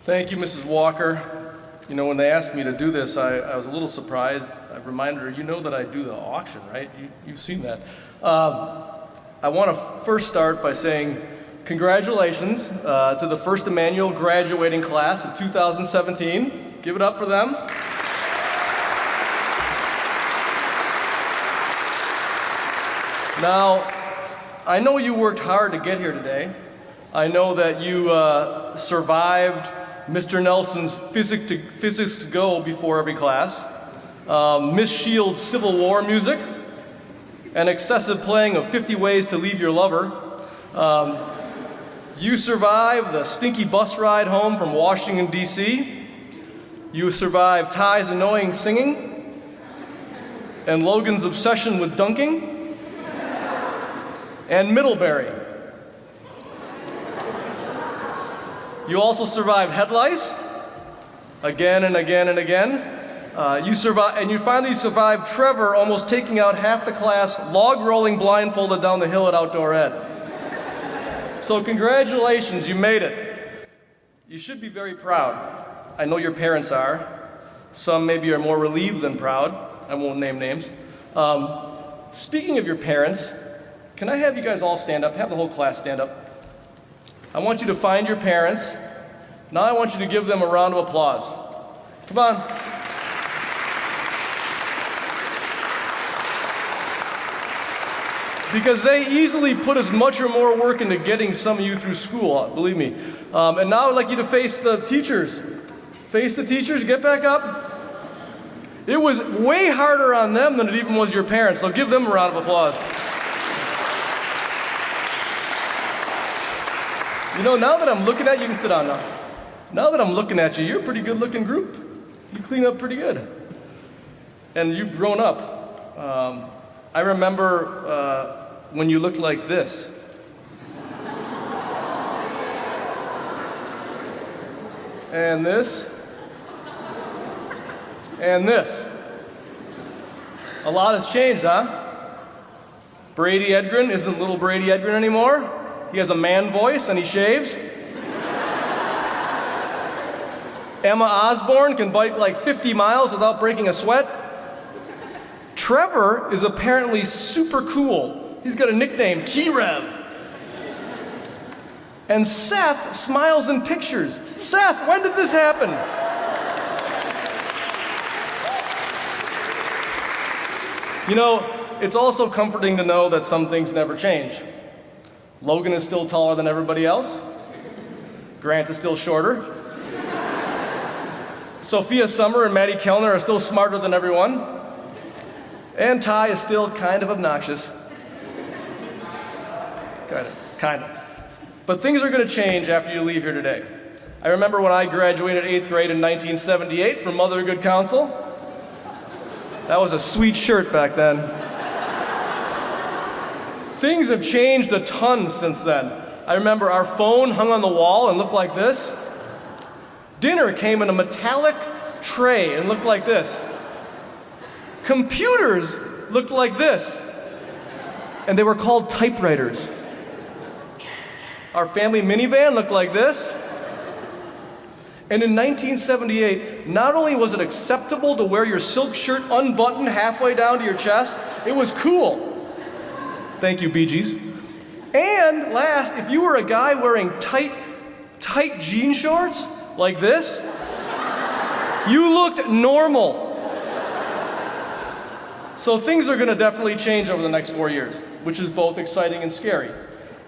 Thank you, Mrs. Walker. You know, when they asked me to do this, I was a little surprised. I reminded her, you know that I do the auction, right? You've seen that. I want to first start by saying congratulations to the First Immanuel graduating class of 2017. Give it up for them. Now, I know you worked hard to get here today. I know that you survived Mr. Nelson's physics to go before every class, Miss Shield's Civil War music, and excessive playing of 50 Ways to Leave Your Lover. You survived the stinky bus ride home from Washington, D.C. You survived Ty's annoying singing, and Logan's obsession with dunking, and Middlebury. You also survived head lice, again and again and again. You finally survived Trevor almost taking out half the class, log rolling blindfolded down the hill at Outdoor Ed. So congratulations, you made it. You should be very proud. I know your parents are. Some maybe are more relieved than proud. I won't name names. Speaking of your parents, can I have you guys all stand up? Have the whole class stand up. I want you to find your parents. Now I want you to give them a round of applause. Come on. Because they easily put as much or more work into getting some of you through school, believe me. And now I'd like you to face the teachers. Face the teachers, get back up. It was way harder on them than it even was your parents, so give them a round of applause. You know, now that I'm looking at you, can sit down now. Now that I'm looking at you, you're a pretty good looking group. You clean up pretty good. And you've grown up. I remember when you looked like this. And this. And this. A lot has changed, huh? Brady Edgren isn't little Brady Edgren anymore. He has a man voice and he shaves. Emma Osborne can bike like 50 miles without breaking a sweat. Trevor is apparently super cool. He's got a nickname, T-Rev. And Seth smiles in pictures. Seth, when did this happen? You know, it's also comforting to know that some things never change. Logan is still taller than everybody else. Grant is still shorter. Sophia Summer and Maddie Kellner are still smarter than everyone. And Ty is still kind of obnoxious. Kind of. But things are going to change after you leave here today. I remember when I graduated 8th grade in 1978 from Mother of Good Counsel. That was a sweet shirt back then. Things have changed a ton since then. I remember our phone hung on the wall and looked like this. Dinner came in a metallic tray and looked like this. Computers looked like this. And they were called typewriters. Our family minivan looked like this. And in 1978, not only was it acceptable to wear your silk shirt unbuttoned halfway down to your chest, it was cool. Thank you, Bee Gees. And last, if you were a guy wearing tight jean shorts like this, you looked normal. So things are going to definitely change over the next 4 years, which is both exciting and scary.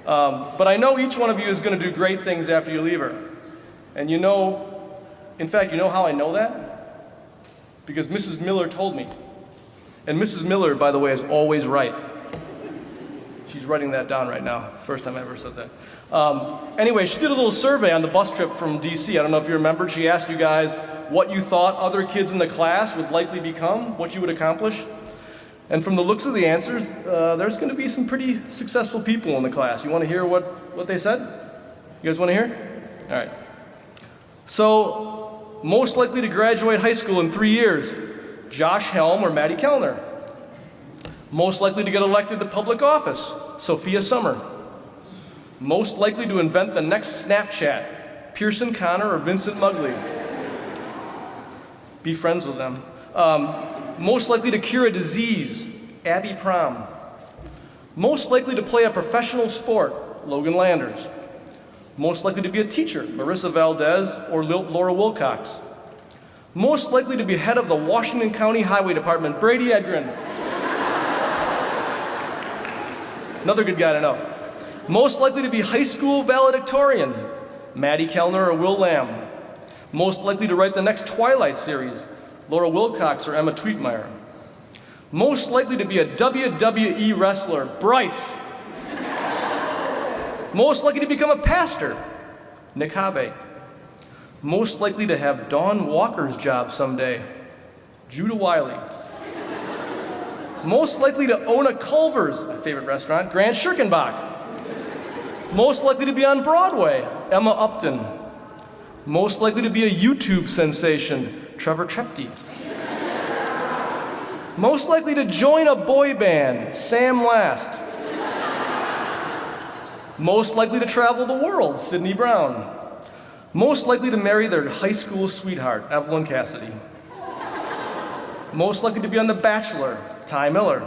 But I know each one of you is going to do great things after you leave her. And you know, in fact, you know how I know that? Because Mrs. Mueller told me. And Mrs. Mueller, by the way, is always right. She's writing that down right now. First time I ever said that. Anyway, she did a little survey on the bus trip from DC. I don't know if you remembered. She asked you guys what you thought other kids in the class would likely become, what you would accomplish. And from the looks of the answers, there's going to be some pretty successful people in the class. You want to hear what they said? You guys want to hear? All right. So, most likely to graduate high school in 3 years, Josh Helm or Maddie Kellner. Most likely to get elected to public office, Sophia Summer. Most likely to invent the next Snapchat, Pearson Connor or Vincent Mugley? Be friends with them. Most likely to cure a disease, Abby Prom. Most likely to play a professional sport, Logan Landers. Most likely to be a teacher, Marissa Valdez or Laura Wilcox. Most likely to be head of the Washington County Highway Department, Brady Edgren. Another good guy to know. Most likely to be high school valedictorian, Maddie Kellner or Will Lamb. Most likely to write the next Twilight series, Laura Wilcox or Emma Tweetmeyer. Most likely to be a WWE wrestler, Bryce. Most likely to become a pastor, Nick Habe. Most likely to have Dawn Walker's job someday, Judah Wiley. Most likely to own a Culver's, my favorite restaurant, Grant Schirkenbach. Most likely to be on Broadway, Emma Upton. Most likely to be a YouTube sensation, Trevor Trepty. Most likely to join a boy band, Sam Last. Most likely to travel the world, Sydney Brown. Most likely to marry their high school sweetheart, Evelyn Cassidy. Most likely to be on The Bachelor, Ty Miller.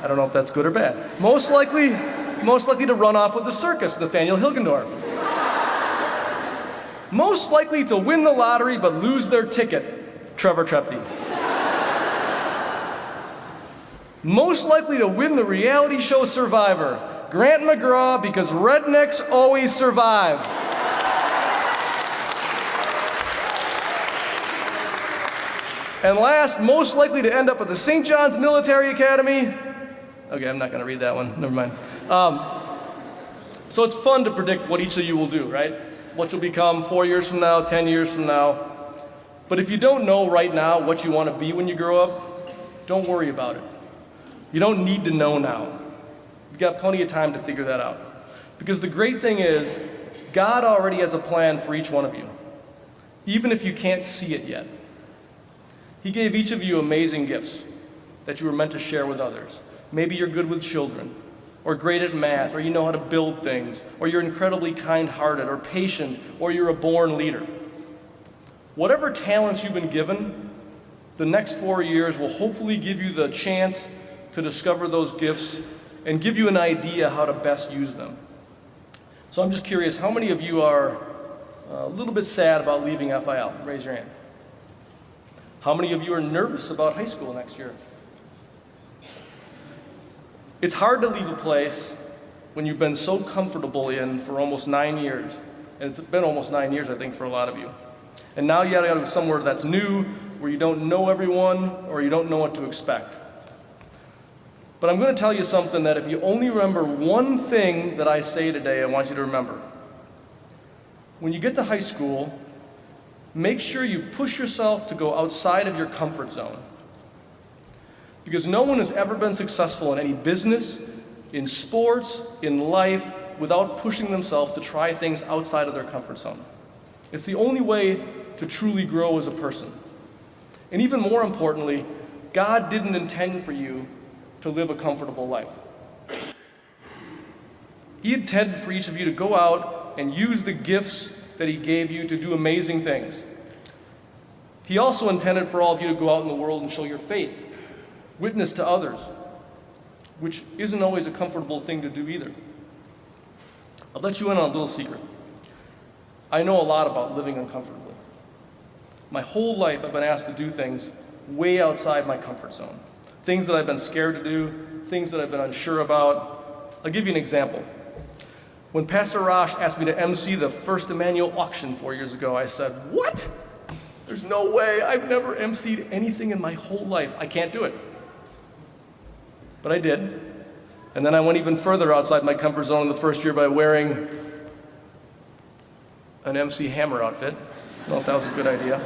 I don't know if that's good or bad. Most likely to run off with the circus, Nathaniel Hilgendorf. Most likely to win the lottery but lose their ticket, Trevor Trepty. Most likely to win the reality show Survivor, Grant McGraw, because rednecks always survive. And last, most likely to end up at the St. John's Military Academy. Okay, I'm not going to read that one. Never mind. So it's fun to predict what each of you will do, right? What you'll become 4 years from now, 10 years from now. But if you don't know right now what you want to be when you grow up, don't worry about it. You don't need to know now. You've got plenty of time to figure that out. Because the great thing is, God already has a plan for each one of you, even if you can't see it yet. He gave each of you amazing gifts that you were meant to share with others. Maybe you're good with children, or great at math, or you know how to build things, or you're incredibly kind-hearted, or patient, or you're a born leader. Whatever talents you've been given, the next 4 years will hopefully give you the chance to discover those gifts and give you an idea how to best use them. So I'm just curious, how many of you are a little bit sad about leaving FIL? Raise your hand. How many of you are nervous about high school next year? It's hard to leave a place when you've been so comfortable in for almost 9 years. And it's been almost 9 years, I think, for a lot of you. And now you gotta go somewhere that's new, where you don't know everyone, or you don't know what to expect. But I'm gonna tell you something that if you only remember one thing that I say today, I want you to remember. When you get to high school, make sure you push yourself to go outside of your comfort zone. Because no one has ever been successful in any business, in sports, in life, without pushing themselves to try things outside of their comfort zone. It's the only way to truly grow as a person. And even more importantly, God didn't intend for you to live a comfortable life. He intended for each of you to go out and use the gifts that He gave you to do amazing things. He also intended for all of you to go out in the world and show your faith, witness to others, which isn't always a comfortable thing to do either. I'll let you in on a little secret. I know a lot about living uncomfortably. My whole life I've been asked to do things way outside my comfort zone. Things that I've been scared to do, things that I've been unsure about. I'll give you an example. When Pastor Rosh asked me to MC the First Immanuel auction 4 years ago, I said, "What? There's no way. I've never MC'd anything in my whole life. I can't do it." But I did. And then I went even further outside my comfort zone in the first year by wearing an MC Hammer outfit. I don't know if that was a good idea.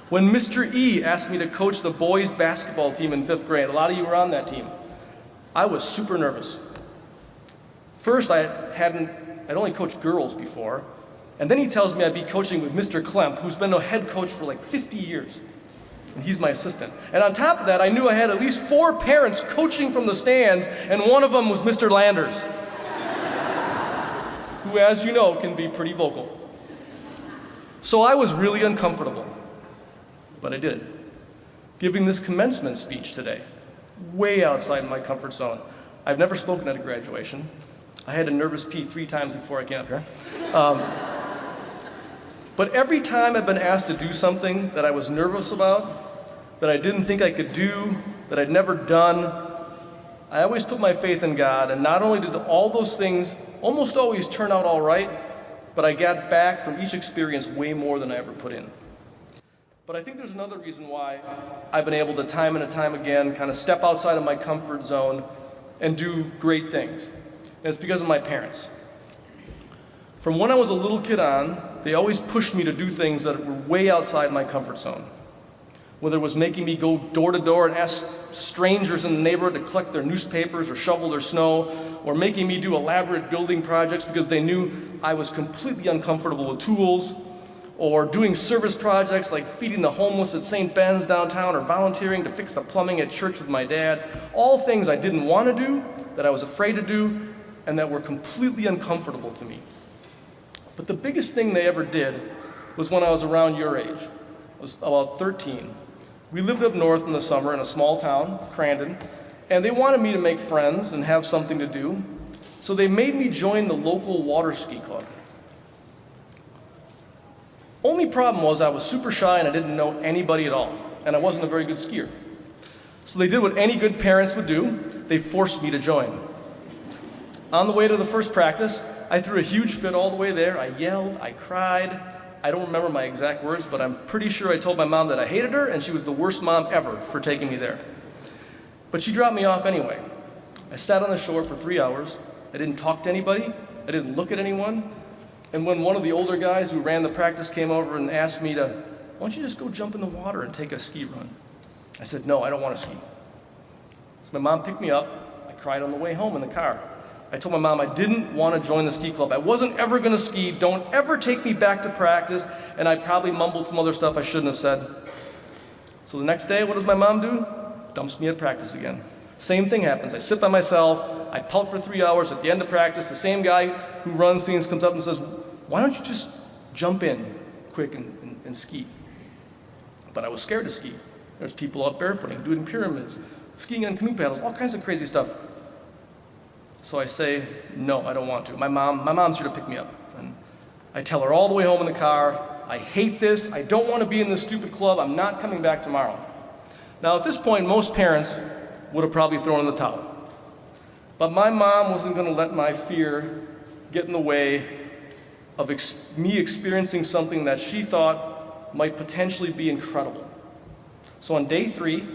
When Mr. E asked me to coach the boys basketball team in 5th grade, a lot of you were on that team, I was super nervous. First, I'd only coached girls before, and then he tells me I'd be coaching with Mr. Klemp, who's been a head coach for like 50 years, and he's my assistant. And on top of that, I knew I had at least 4 parents coaching from the stands, and one of them was Mr. Landers. who, as you know, can be pretty vocal. So I was really uncomfortable, but I did it. Giving this commencement speech today, way outside my comfort zone. I've never spoken at a graduation. I had a nervous pee 3 times before I came up here. But every time I've been asked to do something that I was nervous about, that I didn't think I could do, that I'd never done, I always put my faith in God, and not only did all those things almost always turn out all right, but I got back from each experience way more than I ever put in. But I think there's another reason why I've been able to time and time again kind of step outside of my comfort zone and do great things. And it's because of my parents. From when I was a little kid on, they always pushed me to do things that were way outside my comfort zone. Whether it was making me go door to door and ask strangers in the neighborhood to collect their newspapers or shovel their snow, or making me do elaborate building projects because they knew I was completely uncomfortable with tools, or doing service projects like feeding the homeless at St. Ben's downtown, or volunteering to fix the plumbing at church with my dad. All things I didn't want to do, that I was afraid to do, and that were completely uncomfortable to me. But the biggest thing they ever did was when I was around your age. I was about 13. We lived up north in the summer in a small town, Crandon, and they wanted me to make friends and have something to do, so they made me join the local water ski club. Only problem was I was super shy and I didn't know anybody at all, and I wasn't a very good skier. So they did what any good parents would do. They forced me to join. On the way to the first practice, I threw a huge fit all the way there. I yelled, I cried. I don't remember my exact words, but I'm pretty sure I told my mom that I hated her and she was the worst mom ever for taking me there. But she dropped me off anyway. I sat on the shore for 3 hours. I didn't talk to anybody. I didn't look at anyone. And when one of the older guys who ran the practice came over and asked me to, why don't you just go jump in the water and take a ski run? I said, no, I don't want to ski. So my mom picked me up. I cried on the way home in the car. I told my mom I didn't want to join the ski club. I wasn't ever going to ski. Don't ever take me back to practice. And I probably mumbled some other stuff I shouldn't have said. So the next day, what does my mom do? Dumps me at practice again. Same thing happens. I sit by myself. I pout for 3 hours. At the end of practice, the same guy who runs things comes up and says, why don't you just jump in quick and ski? But I was scared to ski. There's people out barefooting, doing pyramids, skiing on canoe paddles, all kinds of crazy stuff. So I say, no, I don't want to. My mom's here to pick me up. And I tell her all the way home in the car, I hate this. I don't want to be in this stupid club. I'm not coming back tomorrow. Now, at this point, most parents would have probably thrown in the towel. But my mom wasn't going to let my fear get in the way of me experiencing something that she thought might potentially be incredible. So on day 3,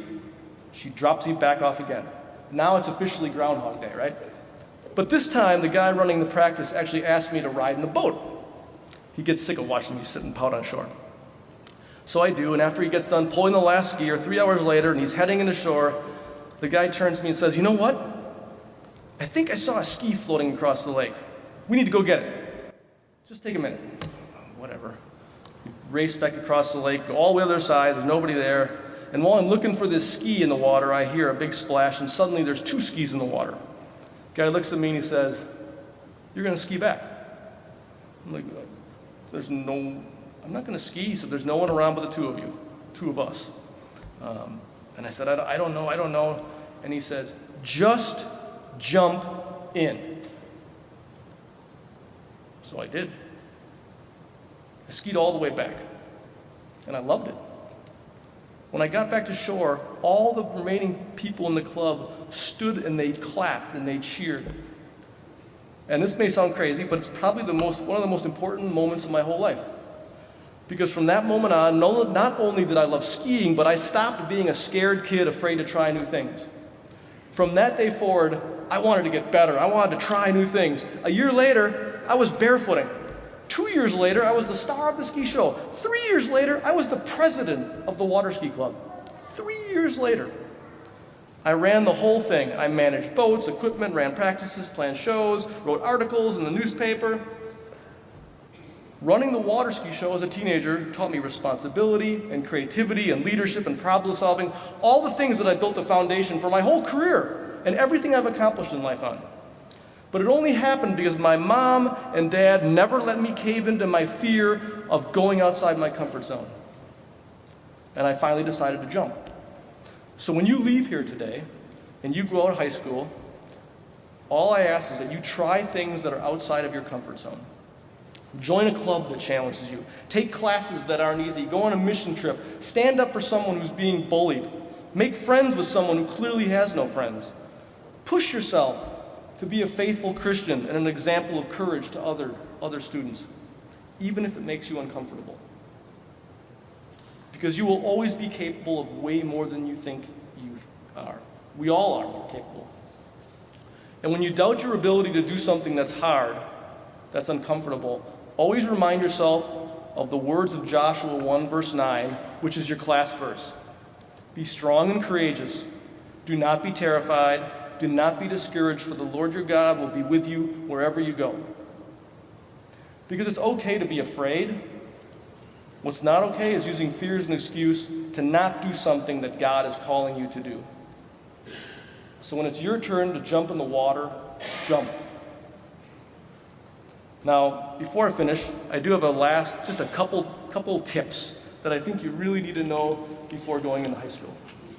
she drops me back off again. Now it's officially Groundhog Day, right? But this time, the guy running the practice actually asked me to ride in the boat. He gets sick of watching me sit and pout on shore. So I do, and after he gets done pulling the last skier, 3 hours later, and he's heading into shore, the guy turns to me and says, you know what? I think I saw a ski floating across the lake. We need to go get it. Just take a minute. Whatever. We race back across the lake, go all the way to the other side, there's nobody there. And while I'm looking for this ski in the water, I hear a big splash, and suddenly there's 2 skis in the water. The guy looks at me and he says, you're going to ski back. I'm like, I'm not going to ski. He said, there's no one around but the 2 of you, 2 of us. And I said, I don't know. And he says, just jump in. So I did. I skied all the way back, and I loved it. When I got back to shore, all the remaining people in the club stood and they clapped and they cheered. And this may sound crazy, but it's probably one of the most important moments of my whole life. Because from that moment on, not only did I love skiing, but I stopped being a scared kid afraid to try new things. From that day forward, I wanted to get better. I wanted to try new things. A year later, I was barefooting. 2 years later, I was the star of the ski show. 3 years later, I was the president of the water ski club. 3 years later, I ran the whole thing. I managed boats, equipment, ran practices, planned shows, wrote articles in the newspaper. Running the water ski show as a teenager taught me responsibility and creativity and leadership and problem solving, all the things that I built a foundation for my whole career and everything I've accomplished in life on. But it only happened because my mom and dad never let me cave into my fear of going outside my comfort zone. And I finally decided to jump. So when you leave here today and you go out of high school, all I ask is that you try things that are outside of your comfort zone. Join a club that challenges you. Take classes that aren't easy. Go on a mission trip. Stand up for someone who's being bullied. Make friends with someone who clearly has no friends. Push yourself to be a faithful Christian and an example of courage to other students, even if it makes you uncomfortable. Because you will always be capable of way more than you think you are. We all are more capable. And when you doubt your ability to do something that's hard, that's uncomfortable, always remind yourself of the words of Joshua 1 verse 9, which is your class verse. Be strong and courageous. Do not be terrified. Do not be discouraged, for the Lord your God will be with you wherever you go. Because it's okay to be afraid. What's not okay is using fear as an excuse to not do something that God is calling you to do. So when it's your turn to jump in the water, jump. Now, before I finish, I do have just a couple tips that I think you really need to know before going into high school.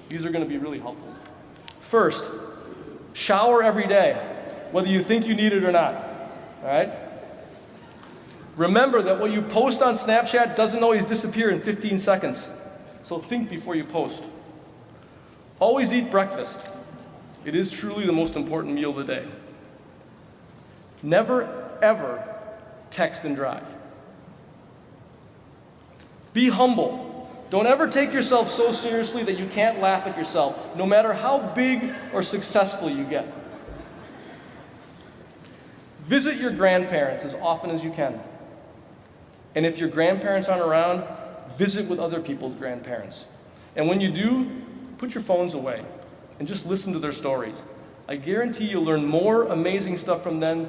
These are going to be really helpful. First, shower every day, whether you think you need it or not. All right? Remember that what you post on Snapchat doesn't always disappear in 15 seconds. So think before you post. Always eat breakfast. It is truly the most important meal of the day. Never, ever text and drive. Be humble. Don't ever take yourself so seriously that you can't laugh at yourself, no matter how big or successful you get. Visit your grandparents as often as you can. And if your grandparents aren't around, visit with other people's grandparents. And when you do, put your phones away and just listen to their stories. I guarantee you'll learn more amazing stuff from them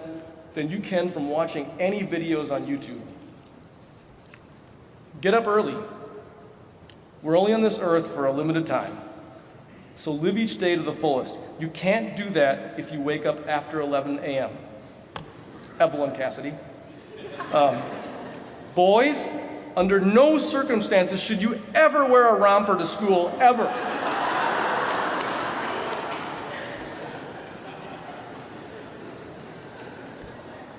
than you can from watching any videos on YouTube. Get up early. We're only on this earth for a limited time. So live each day to the fullest. You can't do that if you wake up after 11 a.m. Evelyn Cassidy. Boys, under no circumstances should you ever wear a romper to school, ever.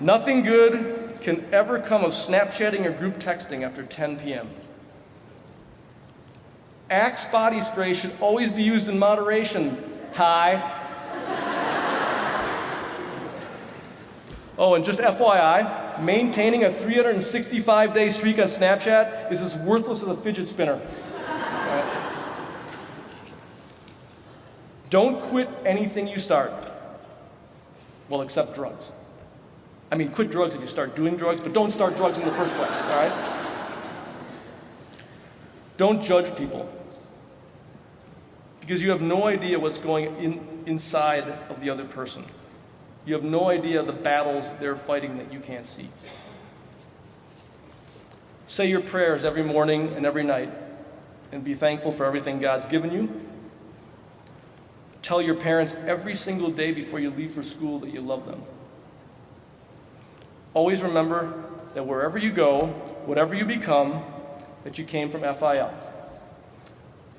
Nothing good can ever come of Snapchatting or group texting after 10 p.m. Axe body spray should always be used in moderation, Ty. Oh, and just FYI, maintaining a 365-day streak on Snapchat is as worthless as a fidget spinner. Right? Don't quit anything you start. Well, except drugs. I mean, quit drugs if you start doing drugs, but don't start drugs in the first place, all right? Don't judge people, because you have no idea what's going inside of the other person. You have no idea the battles they're fighting that you can't see. Say your prayers every morning and every night, and be thankful for everything God's given you. Tell your parents every single day before you leave for school that you love them. Always remember that wherever you go, whatever you become, that you came from FIL.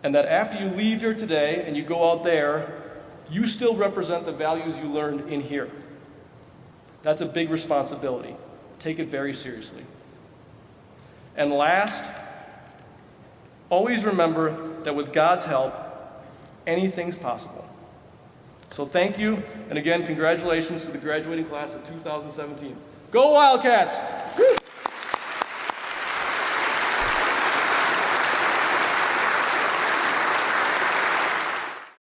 And that after you leave here today and you go out there, you still represent the values you learned in here. That's a big responsibility. Take it very seriously. And last, always remember that with God's help, anything's possible. So thank you, and again, congratulations to the graduating class of 2017. Go Wildcats!